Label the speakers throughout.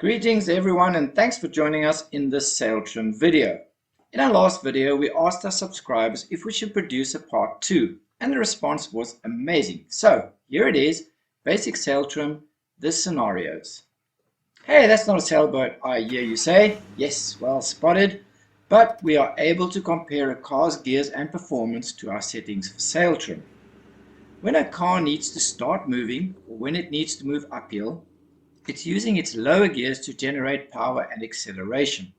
Speaker 1: Greetings everyone, and thanks for joining us in this sail trim video. In our last video we asked our subscribers if we should produce a part 2 and the response was amazing. So here it is, basic sail trim, this scenarios. Hey, that's not a sailboat, I hear you say. Yes, well spotted. But we are able to compare a car's gears and performance to our settings for sail trim. When a car needs to start moving or when it needs to move uphill, it's using its lower gears to generate power and acceleration.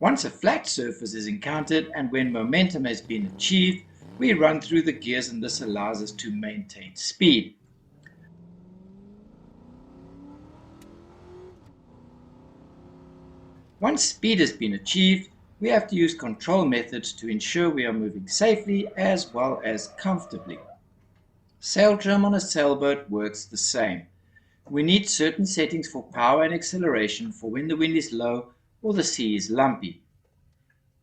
Speaker 1: Once a flat surface is encountered and when momentum has been achieved, we run through the gears and this allows us to maintain speed. Once speed has been achieved, we have to use control methods to ensure we are moving safely as well as comfortably. Sail trim on a sailboat works the same. We need certain settings for power and acceleration for when the wind is low or the sea is lumpy.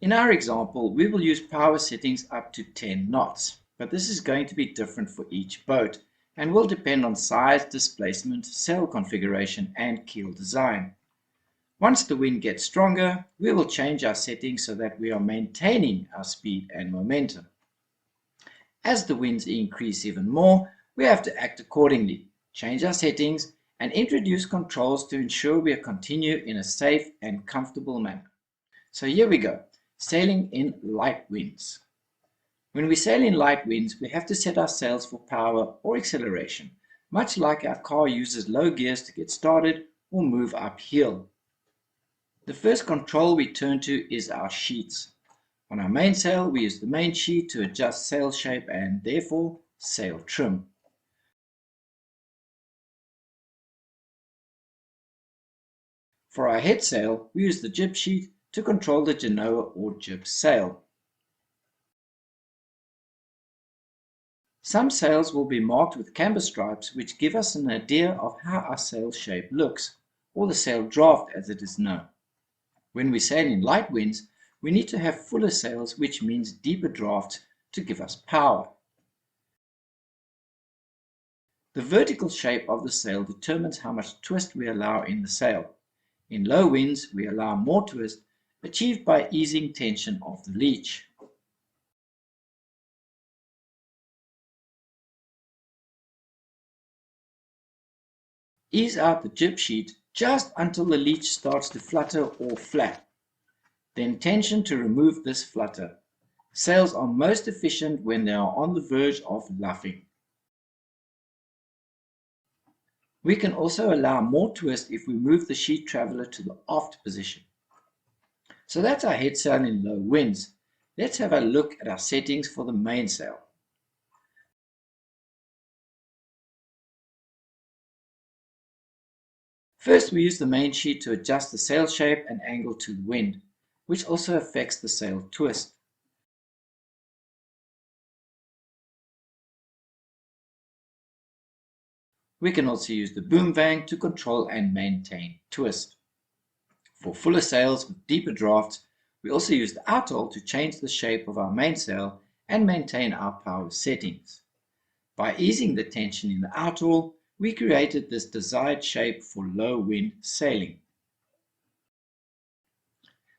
Speaker 1: In our example, we will use power settings up to 10 knots, but this is going to be different for each boat and will depend on size, displacement, sail configuration and keel design. Once the wind gets stronger, we will change our settings so that we are maintaining our speed and momentum. As the winds increase even more, we have to act accordingly, change our settings, and introduce controls to ensure we continue in a safe and comfortable manner. So here we go, sailing in light winds. When we sail in light winds, we have to set our sails for power or acceleration, much like our car uses low gears to get started or move uphill. The first control we turn to is our sheets. On our mainsail, we use the main sheet to adjust sail shape and therefore sail trim. For our head sail, we use the jib sheet to control the genoa or jib sail. Some sails will be marked with camber stripes which give us an idea of how our sail shape looks, or the sail draft as it is known. When we sail in light winds, we need to have fuller sails, which means deeper drafts to give us power. The vertical shape of the sail determines how much twist we allow in the sail. In low winds, we allow more twist, achieved by easing tension of the leech. Ease out the jib sheet just until the leech starts to flutter or flap. Then tension to remove this flutter. Sails are most efficient when they are on the verge of luffing. We can also allow more twist if we move the sheet traveller to the aft position. So that's our head sail in low winds. Let's have a look at our settings for the mainsail. First, we use the main sheet to adjust the sail shape and angle to the wind, which also affects the sail twist. We can also use the boom vang to control and maintain twist. For fuller sails with deeper drafts, we also use the outhole to change the shape of our mainsail and maintain our power settings. By easing the tension in the outhole, we created this desired shape for low wind sailing.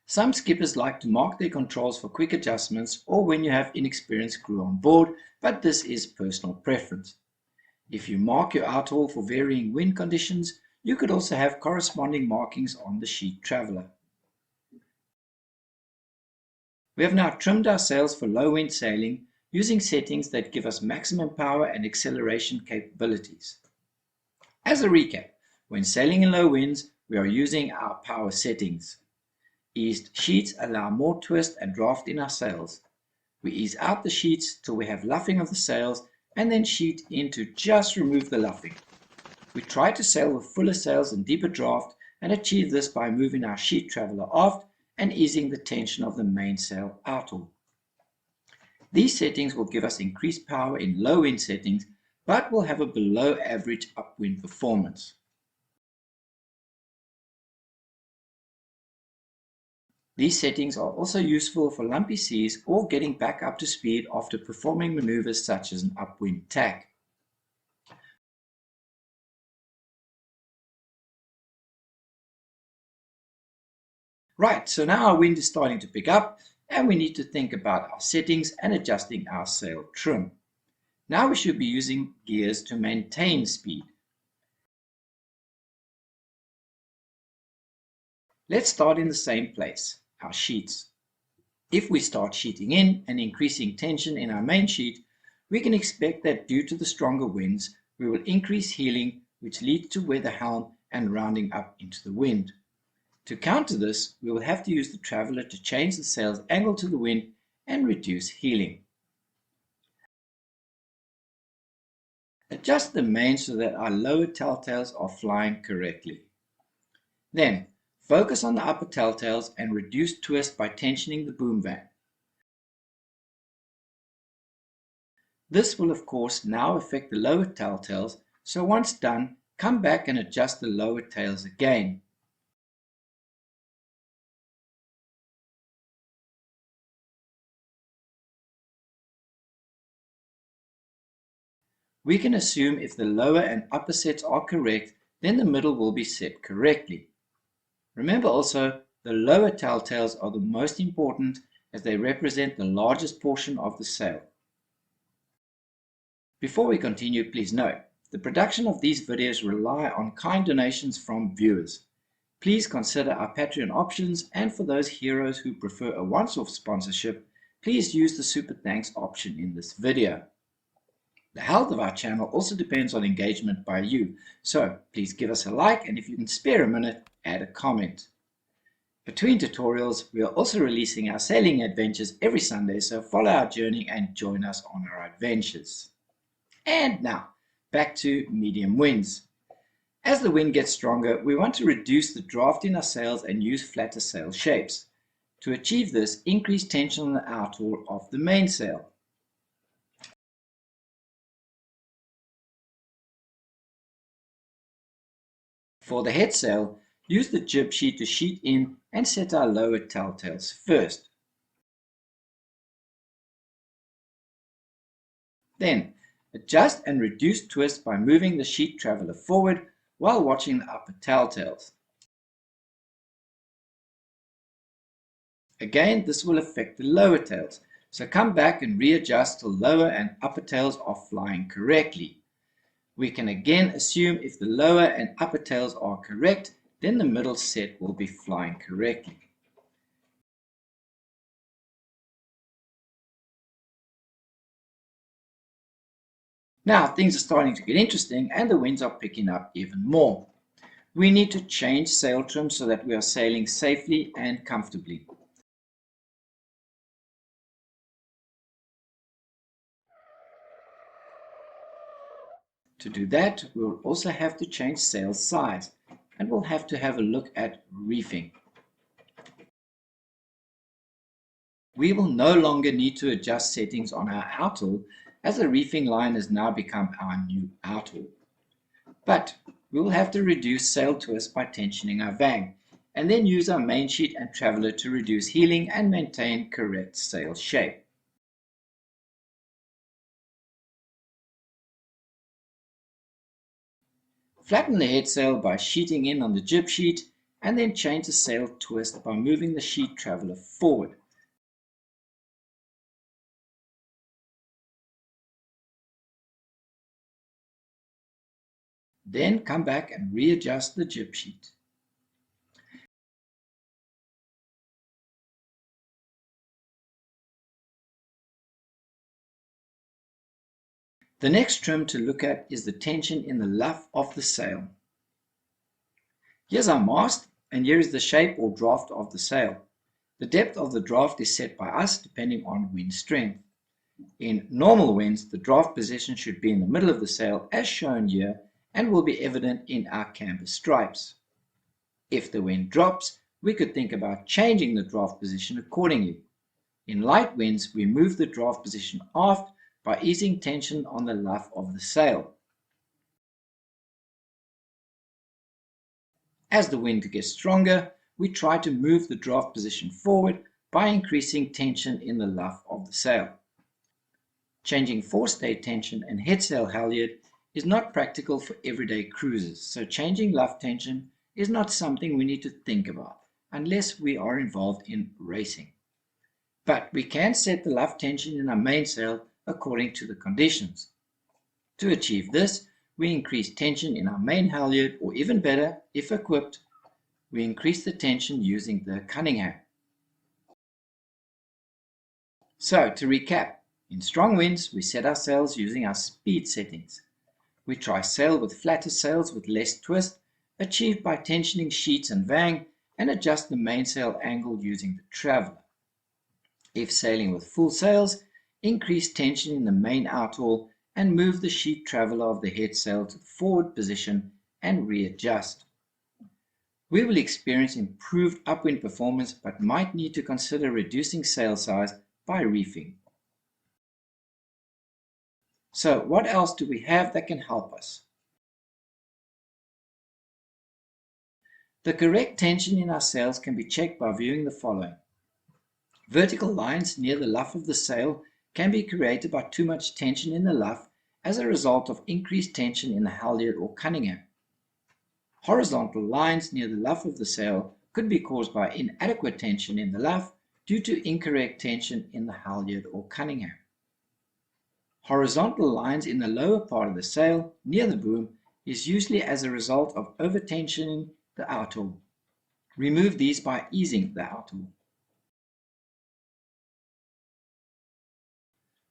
Speaker 1: Some skippers like to mark their controls for quick adjustments or when you have inexperienced crew on board, but this is personal preference. If you mark your outhole for varying wind conditions, you could also have corresponding markings on the sheet traveller. We have now trimmed our sails for low wind sailing using settings that give us maximum power and acceleration capabilities. As a recap, when sailing in low winds, we are using our power settings. Eased sheets allow more twist and draft in our sails. We ease out the sheets till we have luffing of the sails and then sheet in to just remove the luffing. We try to sail with fuller sails and deeper draft and achieve this by moving our sheet traveller aft and easing the tension of the mainsail outhole. These settings will give us increased power in low wind settings, but will have a below average upwind performance. These settings are also useful for lumpy seas or getting back up to speed after performing maneuvers such as an upwind tack. Right, so now our wind is starting to pick up and we need to think about our settings and adjusting our sail trim. Now we should be using gears to maintain speed. Let's start in the same place, our sheets. If we start sheeting in and increasing tension in our main sheet, we can expect that due to the stronger winds, we will increase heeling, which leads to weather helm and rounding up into the wind. To counter this, we will have to use the traveller to change the sail's angle to the wind and reduce heeling. Adjust the main so that our lower telltales are flying correctly. Then, focus on the upper telltales and reduce twist by tensioning the boom van. This will of course now affect the lower telltales, so once done, come back and adjust the lower tails again. We can assume if the lower and upper sets are correct, then the middle will be set correctly. Remember also, the lower telltales are the most important as they represent the largest portion of the sail. Before we continue, please note, the production of these videos rely on kind donations from viewers. Please consider our Patreon options, and for those heroes who prefer a once-off sponsorship, please use the Super Thanks option in this video. The health of our channel also depends on engagement by you, so please give us a like, and if you can spare a minute, add a comment. Between tutorials, we are also releasing our sailing adventures every Sunday, so follow our journey and join us on our adventures. And now, back to medium winds. As the wind gets stronger, we want to reduce the draft in our sails and use flatter sail shapes. To achieve this, increase tension on the outer of the mainsail. For the headsail, use the jib sheet to sheet in and set our lower telltales first. Then, adjust and reduce twist by moving the sheet traveller forward while watching the upper telltales. Again, this will affect the lower tails, so come back and readjust till lower and upper tails are flying correctly. We can again assume if the lower and upper tails are correct, then the middle set will be flying correctly. Now things are starting to get interesting and the winds are picking up even more. We need to change sail trim so that we are sailing safely and comfortably. To do that, we will also have to change sail size, and we'll have to have a look at reefing. We will no longer need to adjust settings on our outal, as the reefing line has now become our new outal. But we will have to reduce sail twist by tensioning our vang, and then use our main sheet and traveller to reduce heeling and maintain correct sail shape. Flatten the headsail by sheeting in on the jib sheet, and then change the sail twist by moving the sheet traveller forward. Then come back and readjust the jib sheet. The next trim to look at is the tension in the luff of the sail. Here's our mast, and here is the shape or draft of the sail. The depth of the draft is set by us depending on wind strength. In normal winds, the draft position should be in the middle of the sail as shown here and will be evident in our camber stripes. If the wind drops, we could think about changing the draft position accordingly. In light winds, we move the draft position aft by easing tension on the luff of the sail. As the wind gets stronger, we try to move the draft position forward by increasing tension in the luff of the sail. Changing forestay tension and headsail halyard is not practical for everyday cruises, so changing luff tension is not something we need to think about unless we are involved in racing. But we can set the luff tension in our mainsail according to the conditions. To achieve this, we increase tension in our main halyard, or even better, if equipped, we increase the tension using the Cunningham. So, to recap, in strong winds, we set our sails using our speed settings. We try sail with flatter sails with less twist, achieved by tensioning sheets and vang, and adjust the mainsail angle using the traveller. If sailing with full sails, increase tension in the main outhaul and move the sheet traveller of the head sail to the forward position and readjust. We will experience improved upwind performance but might need to consider reducing sail size by reefing. So what else do we have that can help us? The correct tension in our sails can be checked by viewing the following. Vertical lines near the luff of the sail can be created by too much tension in the luff as a result of increased tension in the halyard or Cunningham. Horizontal lines near the luff of the sail could be caused by inadequate tension in the luff due to incorrect tension in the halyard or Cunningham. Horizontal lines in the lower part of the sail near the boom is usually as a result of over-tensioning the outhaul. Remove these by easing the outhaul.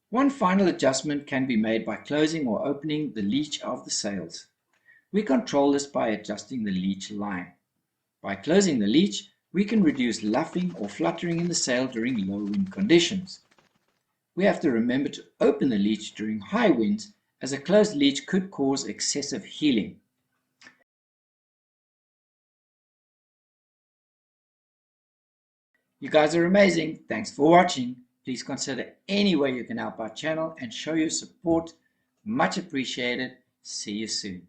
Speaker 1: One final adjustment can be made by closing or opening the leech of the sails. We control this by adjusting the leech line. By closing the leech, we can reduce luffing or fluttering in the sail during low wind conditions. We have to remember to open the leech during high winds, as a closed leech could cause excessive heeling. You guys are amazing. Thanks for watching. Please consider any way you can help our channel and show your support. Much appreciated. See you soon.